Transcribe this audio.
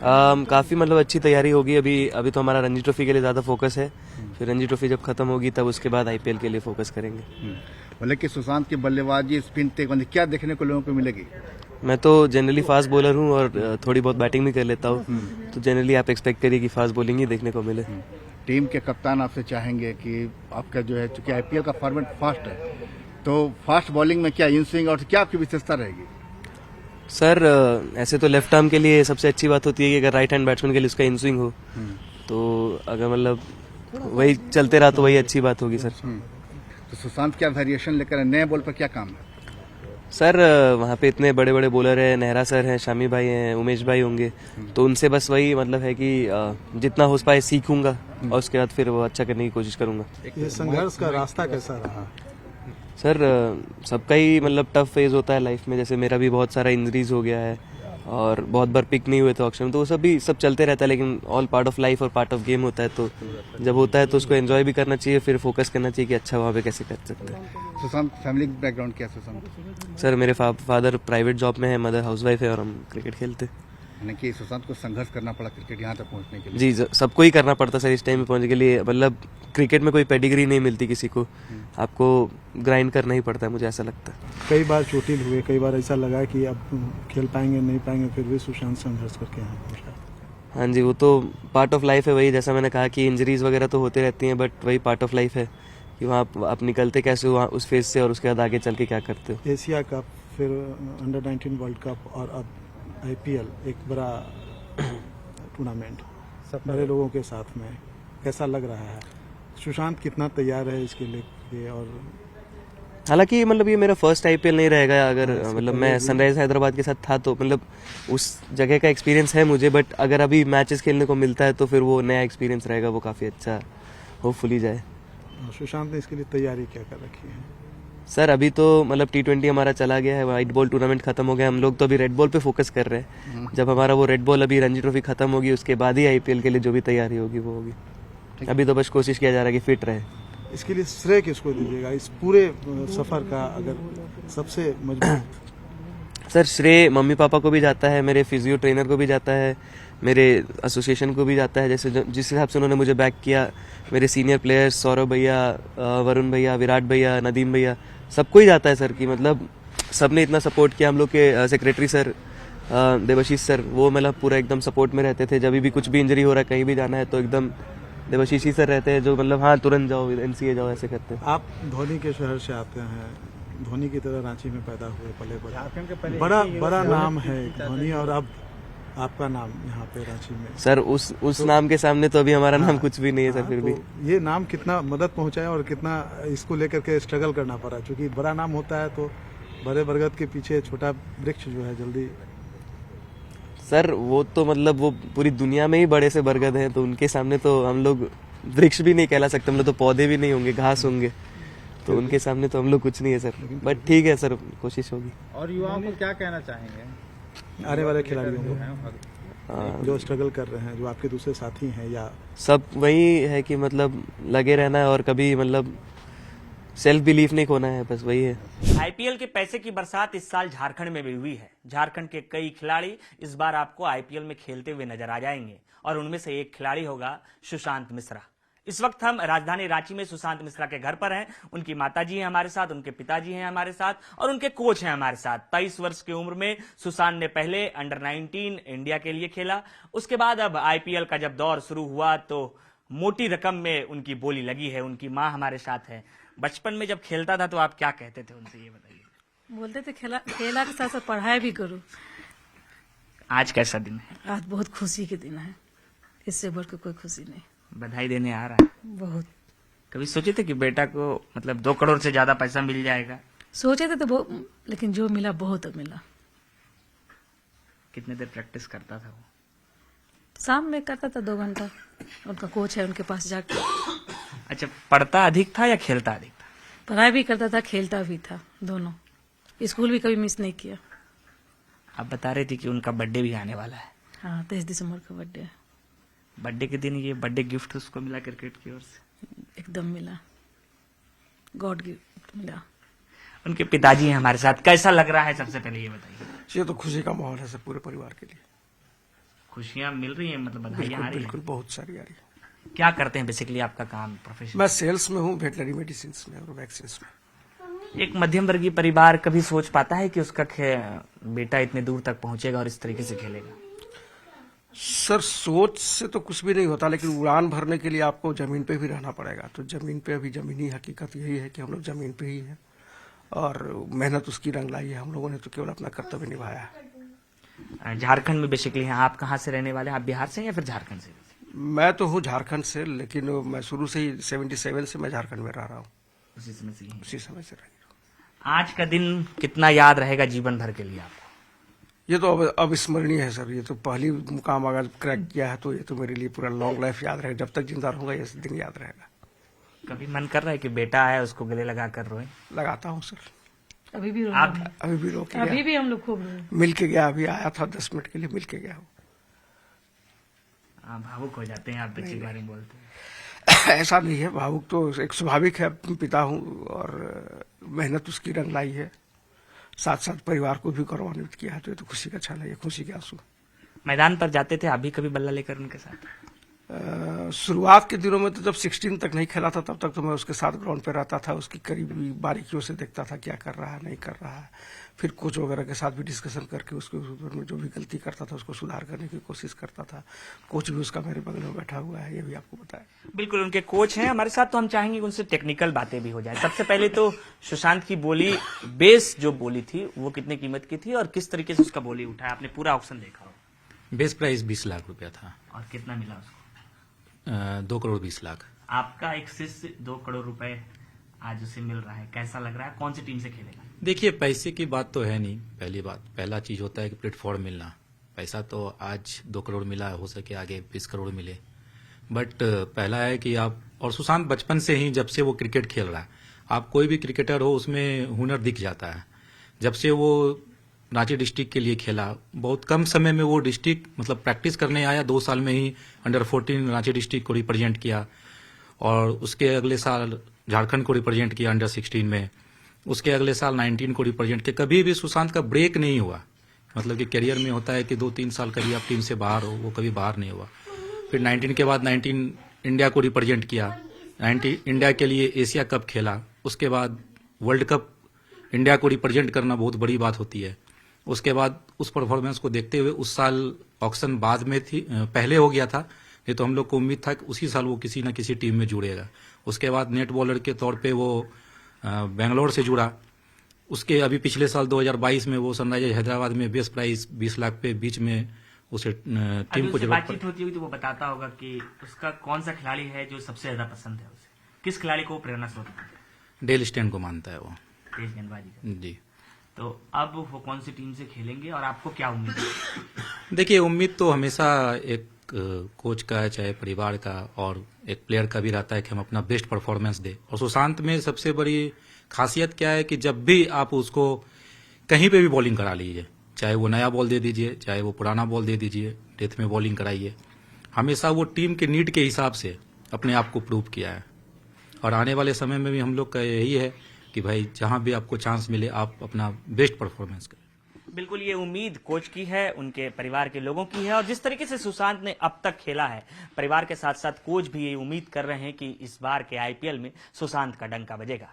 काफ़ी मतलब अच्छी तैयारी होगी। अभी तो हमारा रणजी ट्रॉफी के लिए ज़्यादा फोकस है, फिर रणजी ट्रॉफी जब खत्म होगी तब उसके बाद आईपीएल के लिए फोकस करेंगे। बोले कि सुशांत की बल्लेबाजी, स्पिन, तेज क्या देखने को लोगों को मिलेगी? मैं तो जनरली फास्ट बॉलर हूँ और थोड़ी बहुत बैटिंग भी कर लेता हूँ, तो जनरली आप एक्सपेक्ट करिए कि फास्ट बॉलिंग ही देखने को मिले। टीम के कप्तान आपसे चाहेंगे कि आपका जो है, चूंकि आईपीएल का फॉर्मेट फास्ट है, तो फास्ट बॉलिंग में क्या इन स्विंग और क्या आपकी विशेषता रहेगी? सर ऐसे तो लेफ्ट आर्म के लिए सबसे अच्छी बात होती है कि अगर राइट हैंड बैट्समैन के लिए उसका इन स्विंग हो, तो अगर मतलब वही चलते रहा तो वही अच्छी बात होगी सर। तो सुशांत क्या वेरिएशन लेकर है? नए बॉल पर क्या काम है? सर वहाँ पे इतने बड़े बड़े बॉलर हैं, नेहरा सर हैं, शामी भाई हैं, उमेश भाई होंगे, तो उनसे बस वही मतलब है कि जितना हो पाए सीखूंगा और उसके बाद फिर वो अच्छा करने की कोशिश करूंगा। ये संघर्ष का रास्ता कैसा रहा? सर सबका ही मतलब टफ फेज होता है लाइफ में, जैसे मेरा भी बहुत सारा इंजरीज हो गया है और बहुत बार पिक नहीं हुए थे ऑक्शन में, तो वो सब चलते रहता है, लेकिन ऑल पार्ट ऑफ लाइफ और पार्ट ऑफ गेम होता है, तो जब होता है तो उसको एंजॉय भी करना चाहिए, फिर फोकस करना चाहिए कि अच्छा वहाँ पे कैसे कर सकते हैं। सुशांत फैमिली बैकग्राउंड क्या है सुशांत? सर मेरे फादर प्राइवेट जॉब में है, मदर हाउसवाइफ है और हम क्रिकेट खेलते हैं। यानी कि सुशांत को संघर्ष करना पड़ा क्रिकेट यहाँ तक पहुँचने के लिए? जी सबको ही करना पड़ता सर इस टाइम में पहुंचने के लिए, मतलब क्रिकेट में कोई पेडिग्री नहीं मिलती किसी को, आपको ग्राइंड करना ही पड़ता है, मुझे ऐसा लगता है। कई बार चोटिल हुए, कई बार ऐसा लगा कि अब खेल पाएंगे नहीं पाएंगे, फिर भी सुशांत संघर्ष करके यहाँ पहुंचा। हाँ जी, वो तो पार्ट ऑफ लाइफ है, वही जैसा मैंने कहा कि इंजरीज वगैरह तो होते रहती हैं, बट वही पार्ट ऑफ लाइफ है कि वहाँ आप निकलते कैसे हो वहाँ उस फेज से और उसके बाद आगे चल के क्या करते हो। एशिया कप, फिर अंडर 19 वर्ल्ड कप और अब आईपीएल, एक बड़ा टूर्नामेंट बड़े लोगों के साथ में, कैसा लग रहा है? सुशांत कितना तैयार है इसके लिए? और हालांकि मतलब ये मेरा फर्स्ट आईपीएल नहीं रहेगा, अगर मतलब मैं सनराइज हैदराबाद के साथ था तो मतलब उस जगह का एक्सपीरियंस है मुझे, बट अगर अभी मैचेस खेलने को मिलता है तो फिर वो नया एक्सपीरियंस रहेगा, वो काफ़ी अच्छा होपफुली जाए। सुशांत ने इसके लिए तैयारी क्या कर रखी है? सर अभी तो मतलब T20 हमारा चला गया है, वाइट बॉल टूर्नामेंट खत्म हो गया, हम लोग तो अभी रेड बॉल पे फोकस कर रहे हैं। जब हमारा वो रेड बॉल अभी रणजी ट्रॉफी खत्म होगी उसके बाद ही आईपीएल के लिए जो भी तैयारी होगी वो होगी। अभी तो बस कोशिश किया जा रहा है कि फिट रहे। इसके लिए श्रेय किसको दीजिएगा इस पूरे सफर का? अगर सबसे मजबूत सर श्रेय मम्मी पापा को भी जाता है, मेरे फिजियो ट्रेनर को भी जाता है, मेरे एसोसिएशन को भी जाता है, जैसे जिस हिसाब से उन्होंने मुझे बैक किया, मेरे सीनियर प्लेयर्स सौरभ भैया, वरुण भैया, विराट भैया, नदीम भैया, सबको ही जाता है सर कि मतलब सबने इतना सपोर्ट किया। हम लोग के सेक्रेटरी सर देवाशीष सर, वो मतलब पूरा एकदम सपोर्ट में रहते थे, जब भी कुछ भी इंजरी हो रहा है कहीं भी जाना है तो एकदम देवाशीष ही सर रहते हैं जो मतलब हाँ तुरंत जाओ एनसीए जाओ ऐसे करते हैं। आप धोनी के शहर से आते हैं, धोनी की तरह रांची में पैदा हुए, पले बड़े बड़ा नाम है धोनी, और अब आपका नाम यहाँ पे रांची में। सर उस नाम के सामने तो अभी हमारा नाम कुछ भी नहीं है सर। फिर भी ये नाम कितना मदद पहुंचाया और कितना इसको लेकर के स्ट्रगल करना पड़ा, क्योंकि बड़ा नाम होता है तो बड़े बरगद के पीछे छोटा वृक्ष जो है जल्दी। सर वो तो मतलब वो पूरी दुनिया में ही बड़े से बरगद हैं, तो उनके सामने तो हम लोग वृक्ष भी नहीं कहला सकते, हम लोग तो पौधे भी नहीं होंगे, घास होंगे, तो उनके सामने तो हम लोग कुछ नहीं है सर, बट ठीक है सर, कोशिश होगी। और युवाओं को क्या कहना चाहेंगे आने वाले खिलाड़ियों को जो स्ट्रगल कर रहे हैं, जो आपके दूसरे साथी हैं? या सब वही है कि मतलब लगे रहना है और कभी मतलब सेल्फ बिलीफ नहीं खोना है, बस वही है। आईपीएल के पैसे की बरसात इस साल झारखंड में भी हुई है। झारखंड के कई खिलाड़ी इस बार आपको आईपीएल में खेलते हुए नजर आ जाएंगे और उनमें से एक खिलाड़ी होगा सुशांत मिश्रा। इस वक्त हम राजधानी रांची में सुशांत मिश्रा के घर पर हैं। उनकी माताजी हैं हमारे साथ, उनके पिताजी हैं हमारे साथ और उनके कोच हैं हमारे साथ। 23 वर्ष की उम्र में सुशांत ने पहले अंडर 19 इंडिया के लिए खेला, उसके बाद अब आईपीएल का जब दौर शुरू हुआ तो मोटी रकम में उनकी बोली लगी है। उनकी माँ हमारे साथ है। बचपन में जब खेलता था तो आप क्या कहते थे उनसे, ये बताइए। बोलते थे खेला के साथ साथ पढ़ाई भी करो। आज कैसा दिन है? आज बहुत खुशी के दिन है, इससे बढ़ के कोई खुशी नहीं। बधाई देने आ रहा है? बहुत। कभी सोचे थे कि बेटा को मतलब 2 करोड़ से ज्यादा पैसा मिल जाएगा? सोचे थे तो लेकिन जो मिला बहुत मिला। कितने देर प्रैक्टिस करता था वो? शाम में करता था 2 घंटा, उनका कोच है उनके पास जाकर। अच्छा, पढ़ता अधिक था या खेलता अधिक था? पढ़ाई भी करता था, खेलता भी था, दोनों। स्कूल भी कभी मिस नहीं किया। आप बता रही थी कि उनका बर्थडे भी आने वाला है। हाँ, 23 दिसंबर का बर्थडे है। बर्थडे के दिन ये बर्थडे गिफ्ट उसको मिला क्रिकेट की ओर से? एकदम मिला, गॉड गिफ्ट मिला। उनके पिताजी हैं हमारे साथ, कैसा लग रहा है सबसे पहले ये बताइए। ये तो खुशी का माहौल है सब पूरे परिवार के लिए। खुशियां मिल रही हैं, मतलब बधाइयां आ रही हैं? बिल्कुल बहुत सारी आ रही है। क्या करते हैं बेसिकली, आपका काम प्रोफेशन? मैं सेल्स में हूँ, वेटनरी मेडिसिन में और वैक्सीन में। एक मध्यम वर्गीय परिवार कभी सोच पाता है कि उसका बेटा इतने दूर तक पहुंचेगा और इस तरीके से खेलेगा? सर सोच से तो कुछ भी नहीं होता, लेकिन उड़ान भरने के लिए आपको जमीन पे भी रहना पड़ेगा। तो जमीन पे अभी जमीनी हकीकत यही है कि हम लोग जमीन पे ही हैं और मेहनत उसकी रंग लाई है। हम लोगों ने तो केवल अपना कर्तव्य निभाया है। झारखंड में बेसिकली हैं आप, कहाँ से रहने वाले हैं? आप बिहार से हैं या फिर झारखंड से? मैं तो हूँ झारखंड से, लेकिन मैं शुरू से ही 77 से मैं झारखंड में रह रहा हूँ, उसी समय से ही हैं। उसी समय से रह रहा हूँ। आज का दिन कितना याद रहेगा जीवन भर के लिए आपको? ये तो अब अविस्मरणीय है सर। ये तो पहली मुकाम अगर क्रैक किया है तो ये तो मेरे लिए पूरा लॉन्ग लाइफ याद रहेगा। जब तक जिंदा रहूंगा ये दिन याद रहेगा। कभी मन कर रहा है कि बेटा है उसको गले लगा कर रोए? लगाता हूँ सर, अभी भी रो आप रहे हैं। अभी भी रो के अभी गया, भी हम लोग खूब रोए। मिल के गया। अभी आया था 10 मिनट के लिए, मिल के गया हूँ। भावुक हो जाते हैं आप बच्चे के बारे में बोलते हैं? ऐसा नहीं है, भावुक तो एक स्वाभाविक है। पिता हूँ और मेहनत उसकी रंग लाई है, साथ साथ परिवार को भी गौरवान्वित किया है। तो ये तो खुशी का क्षण है, ये खुशी के आंसू। मैदान पर जाते थे अभी कभी बल्ला लेकर उनके साथ? शुरुआत के दिनों में तो जब 16 तक नहीं खेला था तब तक तो मैं उसके साथ ग्राउंड पे रहता था, उसकी करीबी बारीकियों से देखता था क्या कर रहा है नहीं कर रहा है। फिर कोच वगैरह के साथ भी डिस्कशन करके उसके ऊपर में जो भी गलती करता था उसको सुधार करने की कोशिश करता था। कोच भी उसका मेरे बगल में बैठा हुआ है, ये भी आपको बताया। बिल्कुल, उनके कोच हैं हमारे साथ, तो हम चाहेंगे कि उनसे टेक्निकल बातें भी हो जाए। सबसे पहले तो सुशांत की बोली, बेस जो बोली थी वो कितने कीमत की थी और किस तरीके से उसका बोली उठा? आपने पूरा ऑप्शन देखा हो? बेस प्राइस 20 लाख रुपया था और कितना मिला उसको? 2 करोड़ 20 लाख। आपका एक शिष्य 2 करोड़ रुपए आज उसे मिल रहा है, कैसा लग रहा है? कौन सी टीम से खेलेगा? देखिए पैसे की बात तो है नहीं। पहला चीज होता है कि प्लेटफॉर्म मिलना। पैसा तो आज 2 करोड़ मिला, हो सके आगे 20 करोड़ मिले। बट पहला है कि आप, और सुशांत बचपन से ही जब से वो क्रिकेट खेल रहा है, आप कोई भी क्रिकेटर हो उसमें हुनर दिख जाता है। जब से वो रांची डिस्ट्रिक्ट के लिए खेला, बहुत कम समय में वो डिस्ट्रिक्ट मतलब प्रैक्टिस करने आया, 2 साल में ही अंडर 14 रांची डिस्ट्रिक्ट को रिप्रेजेंट किया और उसके अगले साल झारखंड को रिप्रेजेंट किया अंडर 16 में। उसके अगले साल 19 को रिप्रेजेंट किया। कभी भी सुशांत का ब्रेक नहीं हुआ। मतलब कि करियर में होता है कि 2-3 साल कभी आप टीम से बाहर हो, वो कभी बाहर नहीं हुआ। फिर 19 के बाद 19 इंडिया को रिप्रेजेंट किया, 19 इंडिया के लिए एशिया कप खेला। उसके बाद वर्ल्ड कप इंडिया को रिप्रेजेंट करना बहुत बड़ी बात होती है। उसके बाद उस परफॉर्मेंस को देखते हुए उस साल ऑक्शन बाद में थी, पहले हो गया था, नहीं तो हम लोग को उम्मीद था कि उसी साल वो किसी न किसी टीम में जुड़ेगा। उसके बाद नेट बॉलर के तौर पे वो बेंगलोर से जुड़ा। उसके अभी पिछले साल 2022 में वो सनराइजर्स हैदराबाद में बेस प्राइस 20 लाख पे बीच में उसे टीम को जरूरत बातचीत होती होगी तो वो बताता होगा कि उसका कौन सा खिलाड़ी है जो सबसे ज्यादा पसंद है उसे, किस खिलाड़ी को प्रेरणा स्रोत मानता है? डेल स्टेन को मानता है वो, तेज गेंदबाजी का। जी। तो अब वो कौन सी टीम से खेलेंगे और आपको क्या उम्मीद है? देखिए उम्मीद तो हमेशा एक कोच का चाहे परिवार का और एक प्लेयर का भी रहता है कि हम अपना बेस्ट परफॉर्मेंस दें। और सुशांत में सबसे बड़ी खासियत क्या है कि जब भी आप उसको कहीं पे भी बॉलिंग करा लीजिए, चाहे वो नया बॉल दे दीजिए, चाहे वो पुराना बॉल दे दीजिए, डेथ में बॉलिंग कराइए, हमेशा वो टीम के नीड के हिसाब से अपने आप को प्रूव किया है। और आने वाले समय में भी हम लोग का यही है कि भाई जहां भी आपको चांस मिले आप अपना बेस्ट परफॉर्मेंस करें। बिल्कुल, ये उम्मीद कोच की है, उनके परिवार के लोगों की है और जिस तरीके से सुशांत ने अब तक खेला है, परिवार के साथ साथ कोच भी ये उम्मीद कर रहे हैं कि इस बार के आईपीएल में सुशांत का डंका बजेगा।